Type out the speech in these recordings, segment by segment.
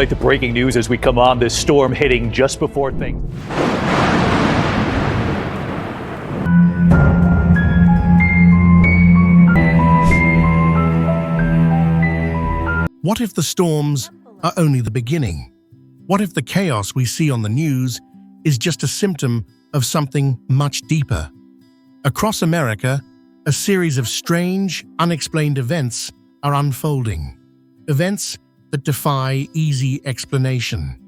tonight, the breaking news as we come on, this storm hitting just before things. What if the storms are only the beginning? What if the chaos we see on the news is just a symptom of something much deeper? Across America, a series of strange, unexplained events are unfolding. Events that defy easy explanation,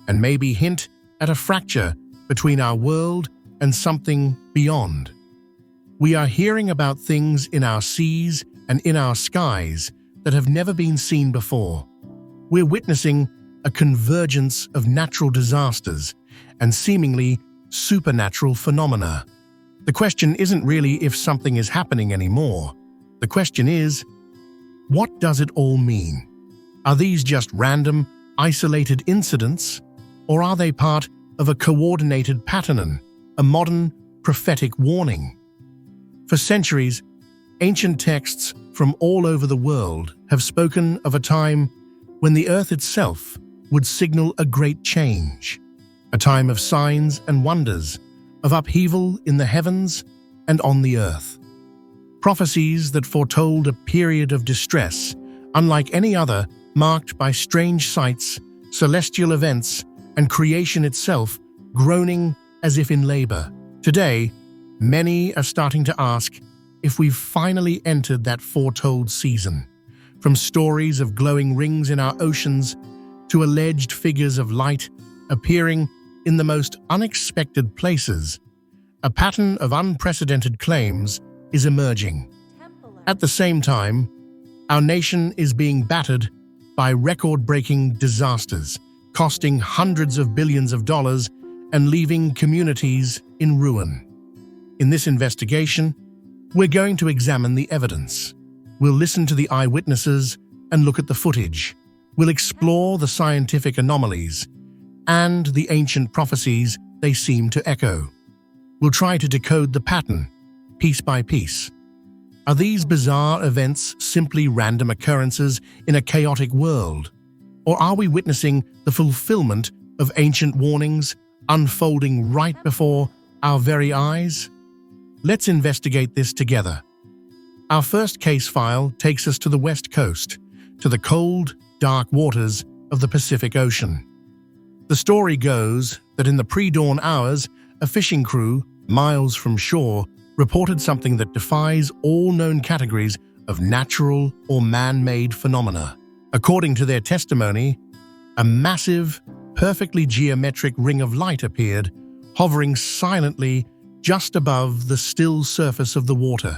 and maybe hint at a fracture between our world and something beyond. We are hearing about things in our seas and in our skies that have never been seen before. We're witnessing a convergence of natural disasters and seemingly supernatural phenomena. The question isn't really if something is happening anymore. The question is, what does it all mean? Are these just random, isolated incidents, or are they part of a coordinated pattern, a modern prophetic warning? For centuries, ancient texts from all over the world have spoken of a time when the earth itself would signal a great change, a time of signs and wonders, of upheaval in the heavens and on the earth. Prophecies that foretold a period of distress, unlike any other, marked by strange sights, celestial events, and creation itself groaning as if in labor. Today, many are starting to ask if we've finally entered that foretold season. From stories of glowing rings in our oceans to alleged figures of light appearing in the most unexpected places, a pattern of unprecedented claims is emerging. At the same time, our nation is being battered by record-breaking disasters, costing hundreds of billions of dollars and leaving communities in ruin. In this investigation, we're going to examine the evidence. We'll listen to the eyewitnesses and look at the footage. We'll explore the scientific anomalies and the ancient prophecies they seem to echo. We'll try to decode the pattern, piece by piece. Are these bizarre events simply random occurrences in a chaotic world? Or are we witnessing the fulfillment of ancient warnings unfolding right before our very eyes? Let's investigate this together. Our first case file takes us to the West Coast, to the cold, dark waters of the Pacific Ocean. The story goes that in the pre-dawn hours, a fishing crew, miles from shore, reported something that defies all known categories of natural or man-made phenomena. According to their testimony, a massive, perfectly geometric ring of light appeared, hovering silently just above the still surface of the water.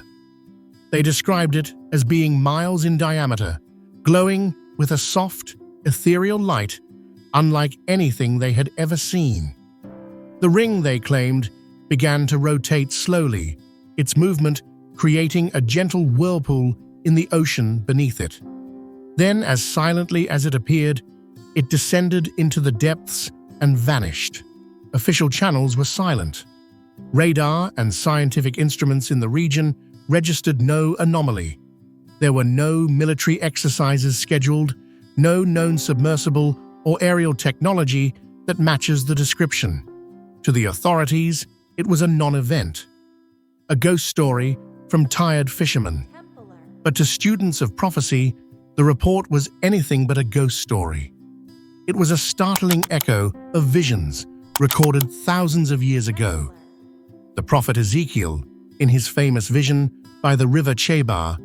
They described it as being miles in diameter, glowing with a soft, ethereal light unlike anything they had ever seen. The ring, they claimed, began to rotate slowly, its movement creating a gentle whirlpool in the ocean beneath it. Then, as silently as it appeared, it descended into the depths and vanished. Official channels were silent. Radar and scientific instruments in the region registered no anomaly. There were no military exercises scheduled, no known submersible or aerial technology that matches the description. To the authorities, it was a non-event, a ghost story from tired fishermen. But to students of prophecy, the report was anything but a ghost story. It was a startling echo of visions recorded thousands of years ago. The prophet Ezekiel, in his famous vision by the river Chebar,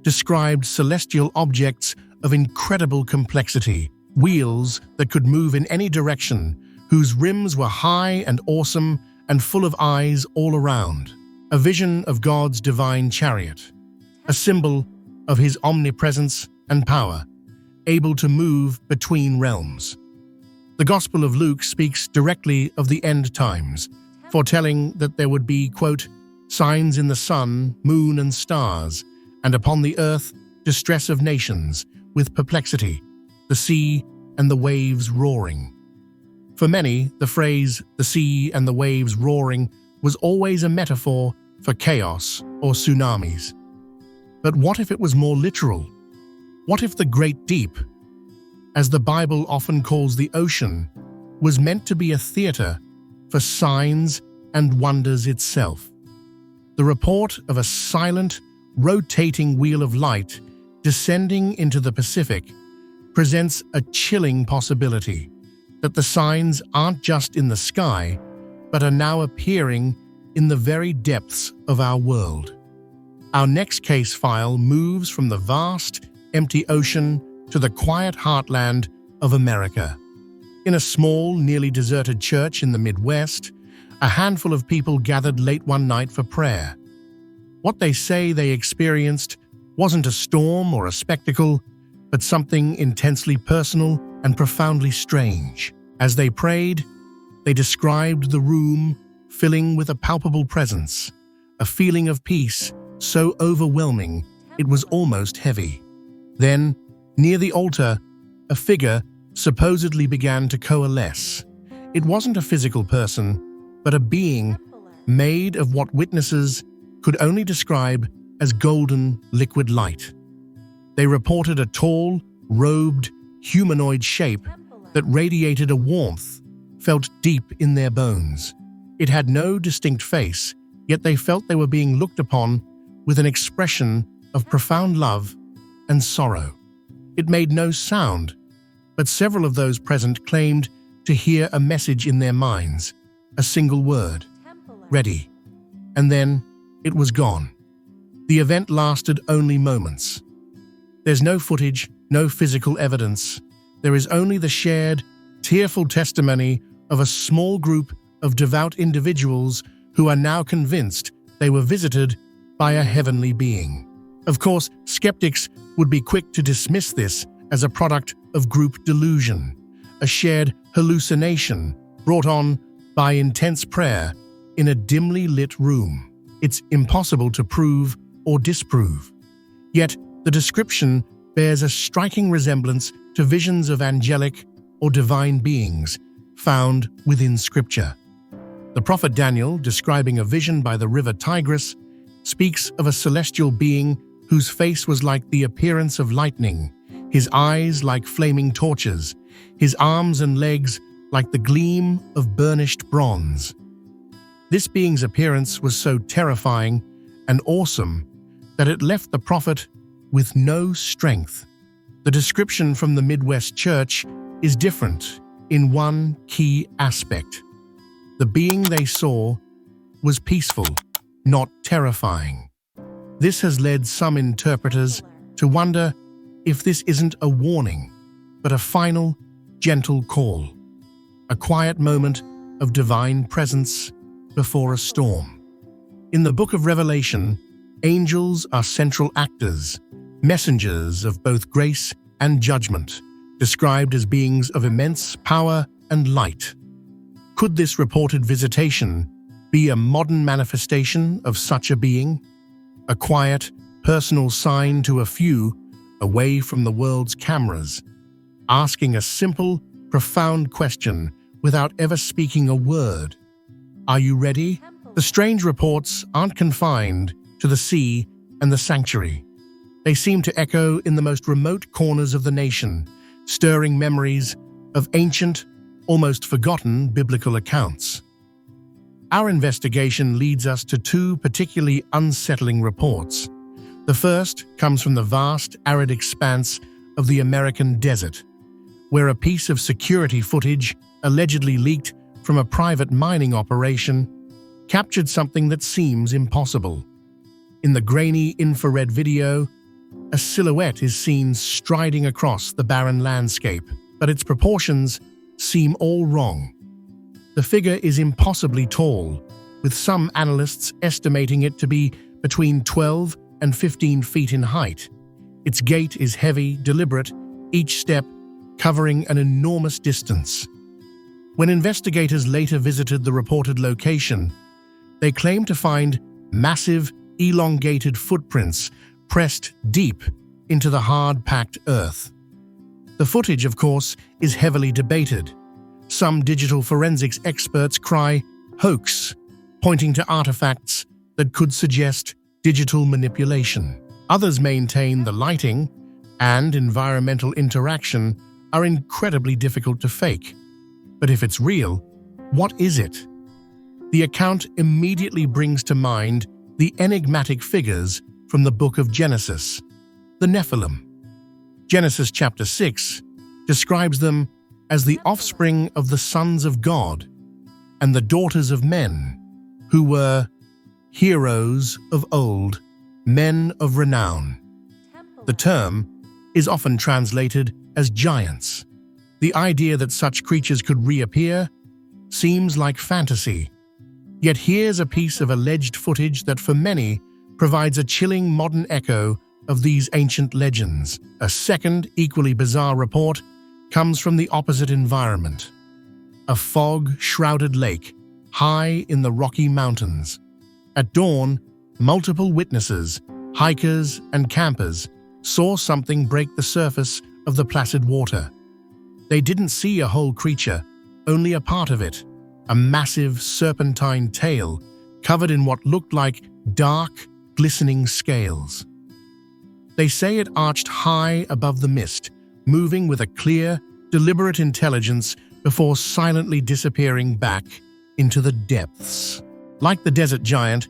described celestial objects of incredible complexity, wheels that could move in any direction, whose rims were high and awesome and full of eyes all around. A vision of God's divine chariot, a symbol of his omnipresence and power, able to move between realms. The Gospel of Luke speaks directly of the end times, foretelling that there would be, quote, signs in the sun, moon, and stars, and upon the earth distress of nations, with perplexity, the sea and the waves roaring. For many, the phrase, the sea and the waves roaring, was always a metaphor for chaos or tsunamis. But what if it was more literal? What if the great deep, as the Bible often calls the ocean, was meant to be a theater for signs and wonders itself. The report of a silent, rotating wheel of light descending into the Pacific presents a chilling possibility that the signs aren't just in the sky, but are now appearing in the very depths of our world. Our next case file moves from the vast, empty ocean to the quiet heartland of America. In a small, nearly deserted church in the Midwest, a handful of people gathered late one night for prayer. What they say they experienced wasn't a storm or a spectacle, but something intensely personal and profoundly strange. As they prayed, they described the room filling with a palpable presence, a feeling of peace so overwhelming it was almost heavy. Then, near the altar, a figure supposedly began to coalesce. It wasn't a physical person, but a being made of what witnesses could only describe as golden liquid light. They reported a tall, robed, humanoid shape that radiated a warmth felt deep in their bones. It had no distinct face, yet they felt they were being looked upon with an expression of profound love and sorrow. It made no sound, but several of those present claimed to hear a message in their minds, a single word, ready. And then it was gone. The event lasted only moments. There's no footage, no physical evidence. There is only the shared, tearful testimony of a small group of devout individuals who are now convinced they were visited by a heavenly being. Of course, skeptics would be quick to dismiss this as a product of group delusion, a shared hallucination brought on by intense prayer in a dimly lit room. It's impossible to prove or disprove. Yet, the description bears a striking resemblance to visions of angelic or divine beings found within Scripture. The prophet Daniel, describing a vision by the river Tigris, speaks of a celestial being whose face was like the appearance of lightning, his eyes like flaming torches, his arms and legs like the gleam of burnished bronze. This being's appearance was so terrifying and awesome that it left the prophet with no strength. The description from the Midwest church is different in one key aspect. The being they saw was peaceful, not terrifying. This has led some interpreters to wonder if this isn't a warning, but a final, gentle call, a quiet moment of divine presence before a storm. In the book of Revelation, angels are central actors, messengers of both grace and judgment, described as beings of immense power and light. Could this reported visitation be a modern manifestation of such a being? A quiet, personal sign to a few away from the world's cameras, asking a simple, profound question without ever speaking a word. Are you ready? The strange reports aren't confined to the sea and the sanctuary. They seem to echo in the most remote corners of the nation, stirring memories of ancient, almost forgotten biblical accounts. Our investigation leads us to two particularly unsettling reports. The first comes from the vast, arid expanse of the American desert, where a piece of security footage allegedly leaked from a private mining operation captured something that seems impossible. In the grainy infrared video, a silhouette is seen striding across the barren landscape, but its proportions seem all wrong. The figure is impossibly tall, with some analysts estimating it to be between 12 and 15 feet in height. Its gait is heavy, deliberate, each step covering an enormous distance. When investigators later visited the reported location, they claimed to find massive, elongated footprints pressed deep into the hard-packed earth. The footage, of course, is heavily debated. Some digital forensics experts cry hoax, pointing to artifacts that could suggest digital manipulation. Others maintain the lighting and environmental interaction are incredibly difficult to fake. But if it's real, what is it? The account immediately brings to mind the enigmatic figures from the book of Genesis, the Nephilim. Genesis chapter 6 describes them as the offspring of the sons of God and the daughters of men, who were heroes of old, men of renown. The term is often translated as giants. The idea that such creatures could reappear seems like fantasy. Yet here's a piece of alleged footage that for many provides a chilling modern echo of these ancient legends. A second, equally bizarre report comes from the opposite environment. A fog-shrouded lake high in the Rocky Mountains. At dawn, multiple witnesses, hikers and campers, saw something break the surface of the placid water. They didn't see a whole creature, only a part of it, a massive serpentine tail covered in what looked like dark, glistening scales. They say it arched high above the mist, moving with a clear, deliberate intelligence before silently disappearing back into the depths. Like the desert giant,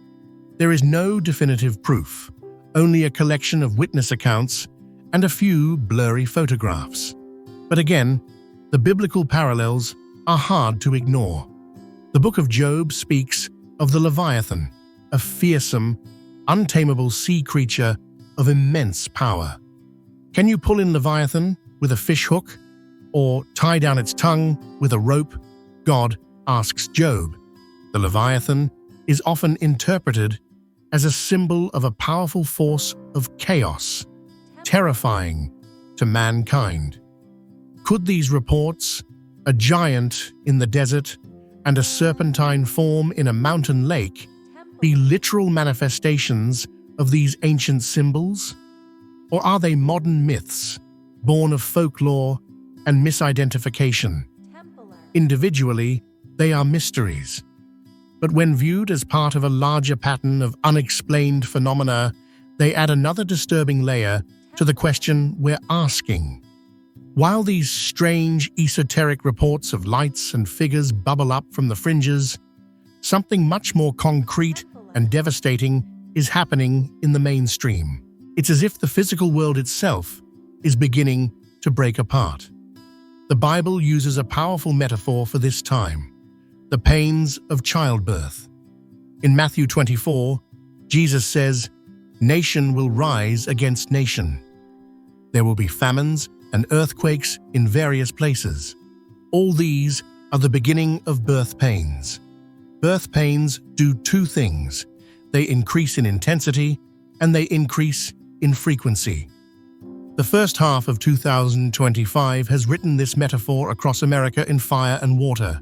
there is no definitive proof, only a collection of witness accounts and a few blurry photographs. But again, the biblical parallels are hard to ignore. The book of Job speaks of the Leviathan, a fearsome, untamable sea creature of immense power. Can you pull in Leviathan with a fish hook or tie down its tongue with a rope? God asks Job. The Leviathan is often interpreted as a symbol of a powerful force of chaos, terrifying to mankind. Could these reports, a giant in the desert and a serpentine form in a mountain lake, be literal manifestations of these ancient symbols? Or are they modern myths, born of folklore and misidentification? Individually, they are mysteries. But when viewed as part of a larger pattern of unexplained phenomena, they add another disturbing layer to the question we're asking. While these strange, esoteric reports of lights and figures bubble up from the fringes, something much more concrete and devastating is happening in the mainstream. It's as if the physical world itself is beginning to break apart. The Bible uses a powerful metaphor for this time: the pains of childbirth. In Matthew 24, Jesus says, "Nation will rise against nation. There will be famines and earthquakes in various places. All these are the beginning of birth pains." Birth pains do two things. They increase in intensity and they increase in frequency. The first half of 2025 has written this metaphor across America in fire and water.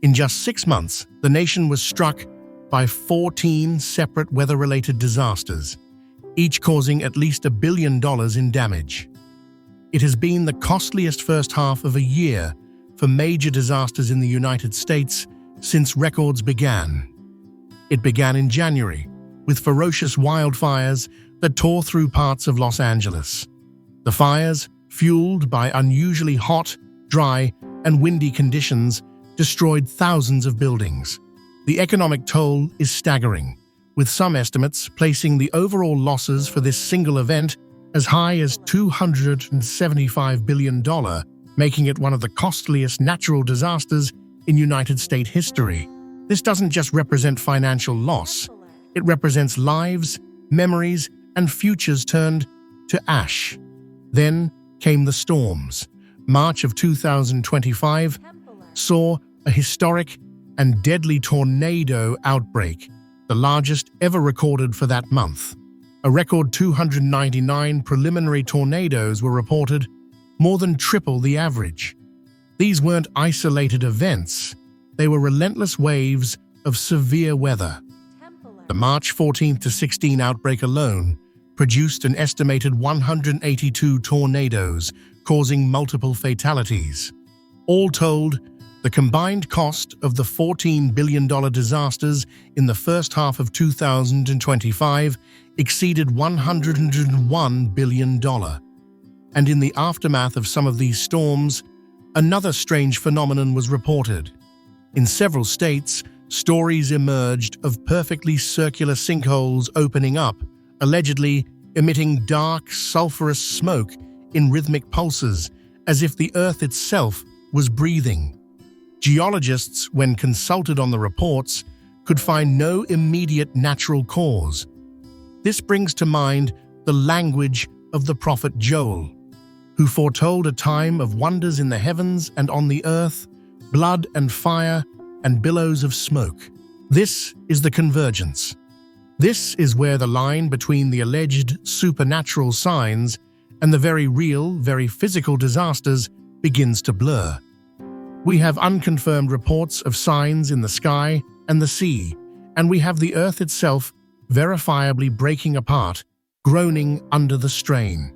In just 6 months, the nation was struck by 14 separate weather-related disasters, each causing at least $1 billion in damage. It has been the costliest first half of a year for major disasters in the United States since records began. It began in January, with ferocious wildfires that tore through parts of Los Angeles. The fires, fueled by unusually hot, dry, and windy conditions, destroyed thousands of buildings. The economic toll is staggering, with some estimates placing the overall losses for this single event as high as $275 billion, making it one of the costliest natural disasters in United States history. This doesn't just represent financial loss. It represents lives, memories, and futures turned to ash. Then came the storms. March of 2025 saw a historic and deadly tornado outbreak, the largest ever recorded for that month. A record 299 preliminary tornadoes were reported, more than triple the average. These weren't isolated events. They were relentless waves of severe weather. The March 14 to 16 outbreak alone produced an estimated 182 tornadoes, causing multiple fatalities. All told, the combined cost of the $14 billion disasters in the first half of 2025 exceeded $101 billion. And in the aftermath of some of these storms, another strange phenomenon was reported. In several states, stories emerged of perfectly circular sinkholes opening up, allegedly emitting dark, sulfurous smoke in rhythmic pulses, as if the earth itself was breathing. Geologists, when consulted on the reports, could find no immediate natural cause. This brings to mind the language of the prophet Joel, who foretold a time of wonders in the heavens and on the earth, blood and fire and billows of smoke. This is the convergence. This is where the line between the alleged supernatural signs and the very real, very physical disasters begins to blur. We have unconfirmed reports of signs in the sky and the sea, and we have the earth itself verifiably breaking apart, groaning under the strain.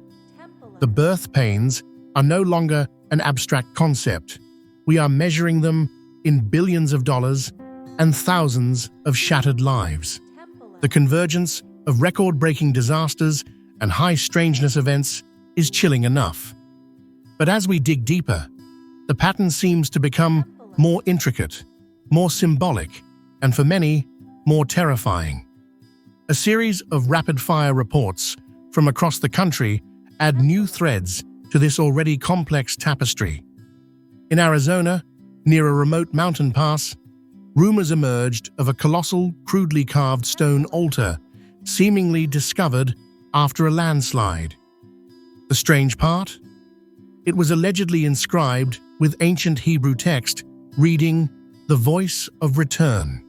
The birth pains are no longer an abstract concept. We are measuring them in billions of dollars and thousands of shattered lives. The convergence of record-breaking disasters and high strangeness events is chilling enough. But as we dig deeper, the pattern seems to become more intricate, more symbolic, and for many, more terrifying. A series of rapid-fire reports from across the country add new threads to this already complex tapestry. In Arizona, near a remote mountain pass, rumors emerged of a colossal, crudely carved stone altar, seemingly discovered after a landslide. The strange part? It was allegedly inscribed with ancient Hebrew text reading, "The Voice of Return."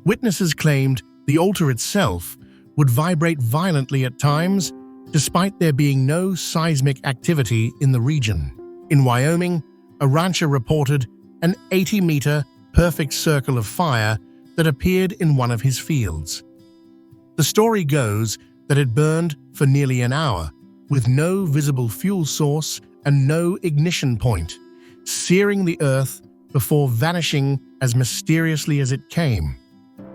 Witnesses claimed the altar itself would vibrate violently at times, despite there being no seismic activity in the region. In Wyoming, a rancher reported an 80-meter perfect circle of fire that appeared in one of his fields. The story goes that it burned for nearly an hour, with no visible fuel source and no ignition point, searing the earth before vanishing as mysteriously as it came.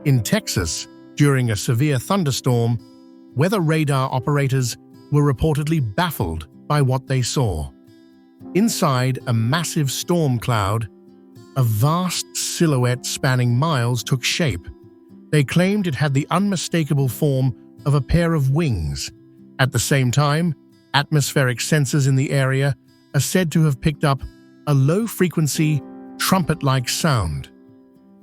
In Texas, during a severe thunderstorm, weather radar operators were reportedly baffled by what they saw. Inside a massive storm cloud, a vast silhouette spanning miles took shape. They claimed it had the unmistakable form of a pair of wings. At the same time, atmospheric sensors in the area are said to have picked up a low-frequency, trumpet-like sound.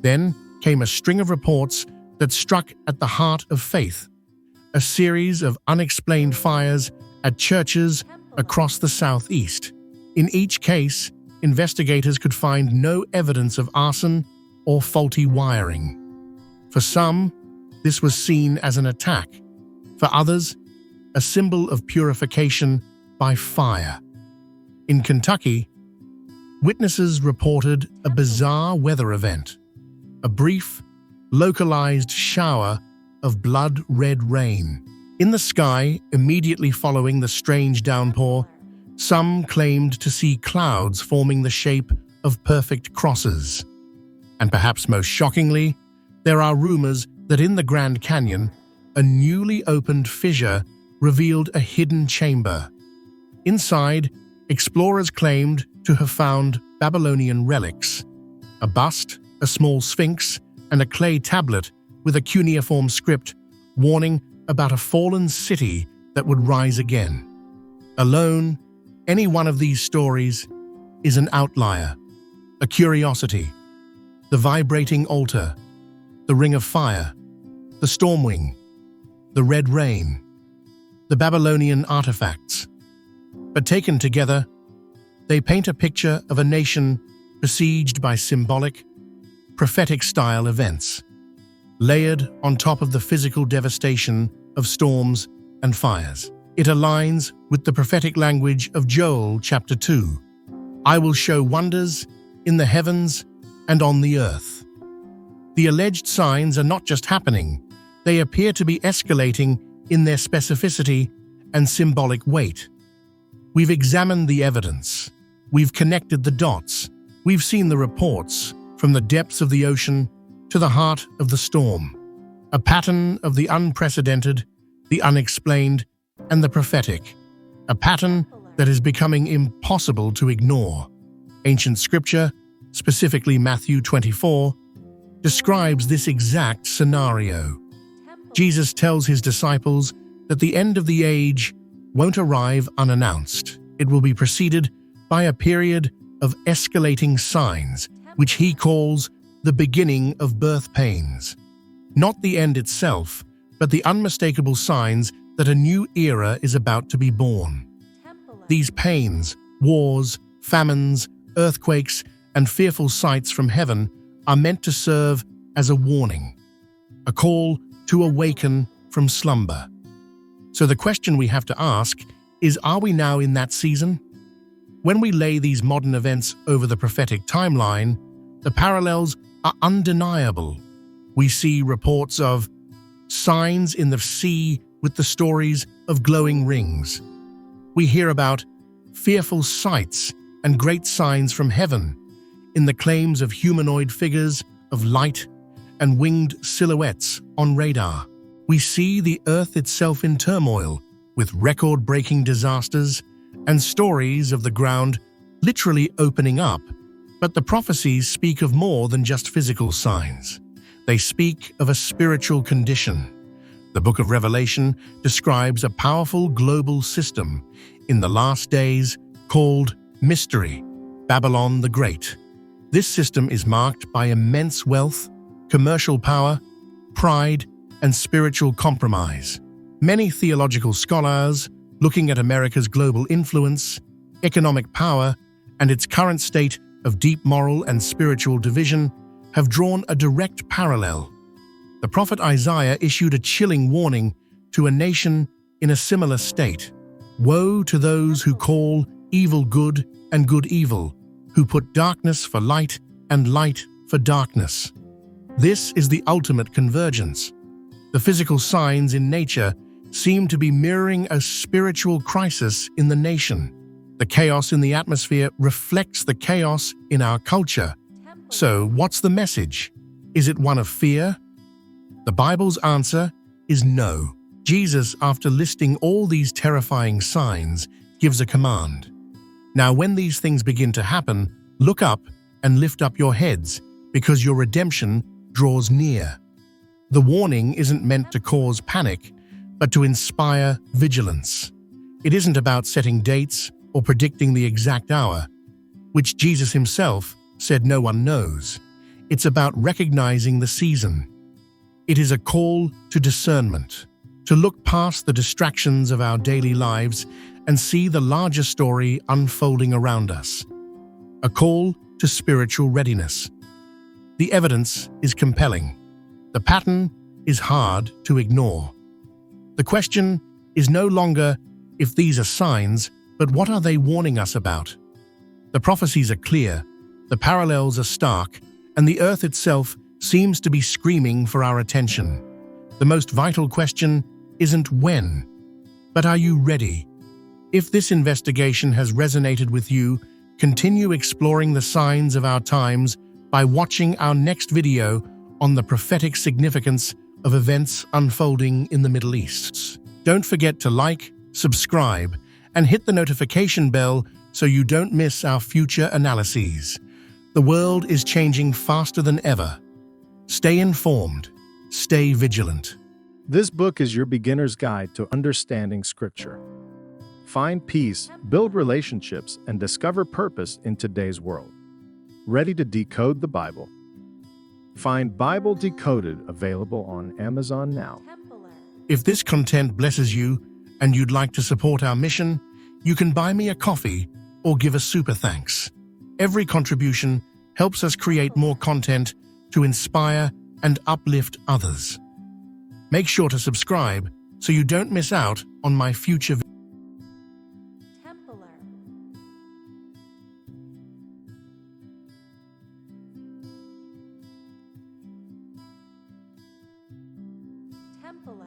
Then came a string of reports that struck at the heart of faith, a series of unexplained fires at churches across the southeast. In each case, investigators could find no evidence of arson or faulty wiring. For some, this was seen as an attack. For others, a symbol of purification by fire. In Kentucky, witnesses reported a bizarre weather event, a brief, localized shower of blood-red rain. In the sky, immediately following the strange downpour, some claimed to see clouds forming the shape of perfect crosses. And perhaps most shockingly, there are rumors that in the Grand Canyon, a newly opened fissure revealed a hidden chamber. Inside, explorers claimed to have found Babylonian relics, a bust, a small sphinx, and a clay tablet with a cuneiform script warning about a fallen city that would rise again. Alone, any one of these stories is an outlier, a curiosity. The vibrating altar, the ring of fire, the stormwing, the red rain, the Babylonian artifacts. But taken together, they paint a picture of a nation besieged by symbolic, prophetic-style events, layered on top of the physical devastation of storms and fires. It aligns with the prophetic language of Joel chapter 2. "I will show wonders in the heavens and on the earth." The alleged signs are not just happening, they appear to be escalating in their specificity and symbolic weight. We've examined the evidence. We've connected the dots. We've seen the reports from the depths of the ocean to the heart of the storm. A pattern of the unprecedented, the unexplained, and the prophetic. A pattern that is becoming impossible to ignore. Ancient scripture, specifically Matthew 24, describes this exact scenario. Jesus tells his disciples that the end of the age won't arrive unannounced. It will be preceded by a period of escalating signs, which he calls the beginning of birth pains. Not the end itself, but the unmistakable signs that a new era is about to be born. These pains, wars, famines, earthquakes, and fearful sights from heaven are meant to serve as a warning, a call to awaken from slumber. So the question we have to ask is, are we now in that season? When we lay these modern events over the prophetic timeline, the parallels are undeniable. We see reports of signs in the sea with the stories of glowing rings. We hear about fearful sights and great signs from heaven in the claims of humanoid figures of light and winged silhouettes on radar. We see the earth itself in turmoil, with record-breaking disasters and stories of the ground literally opening up. But the prophecies speak of more than just physical signs. They speak of a spiritual condition. The book of Revelation describes a powerful global system in the last days called Mystery, Babylon the Great. This system is marked by immense wealth, commercial power, pride, and spiritual compromise. Many theological scholars, looking at America's global influence, economic power, and its current state of deep moral and spiritual division, have drawn a direct parallel. The prophet Isaiah issued a chilling warning to a nation in a similar state. Woe to those who call evil good and good evil, who put darkness for light and light for darkness. This is the ultimate convergence. The physical signs in nature seem to be mirroring a spiritual crisis in the nation. The chaos in the atmosphere reflects the chaos in our culture. So, what's the message? Is it one of fear? The Bible's answer is no. Jesus, after listing all these terrifying signs, gives a command. Now, when these things begin to happen, look up and lift up your heads, because your redemption draws near. The warning isn't meant to cause panic, but to inspire vigilance. It isn't about setting dates or predicting the exact hour, which Jesus himself said no one knows. It's about recognizing the season. It is a call to discernment, to look past the distractions of our daily lives and see the larger story unfolding around us. A call to spiritual readiness. The evidence is compelling. The pattern is hard to ignore. The question is no longer if these are signs, but what are they warning us about? The prophecies are clear, the parallels are stark, and the earth itself seems to be screaming for our attention. The most vital question isn't when, but are you ready? If this investigation has resonated with you, continue exploring the signs of our times by watching our next video on the prophetic significance of events unfolding in the Middle East. Don't forget to like, subscribe, and hit the notification bell so you don't miss our future analyses. The world is changing faster than ever. Stay informed, stay vigilant. This book is your beginner's guide to understanding Scripture. Find peace, build relationships, and discover purpose in today's world. Ready to decode the Bible? Find Bible Decoded available on Amazon now. If this content blesses you and you'd like to support our mission, you can buy me a coffee or give a super thanks. Every contribution helps us create more content to inspire and uplift others. Make sure to subscribe so you don't miss out on my future videos. Templar.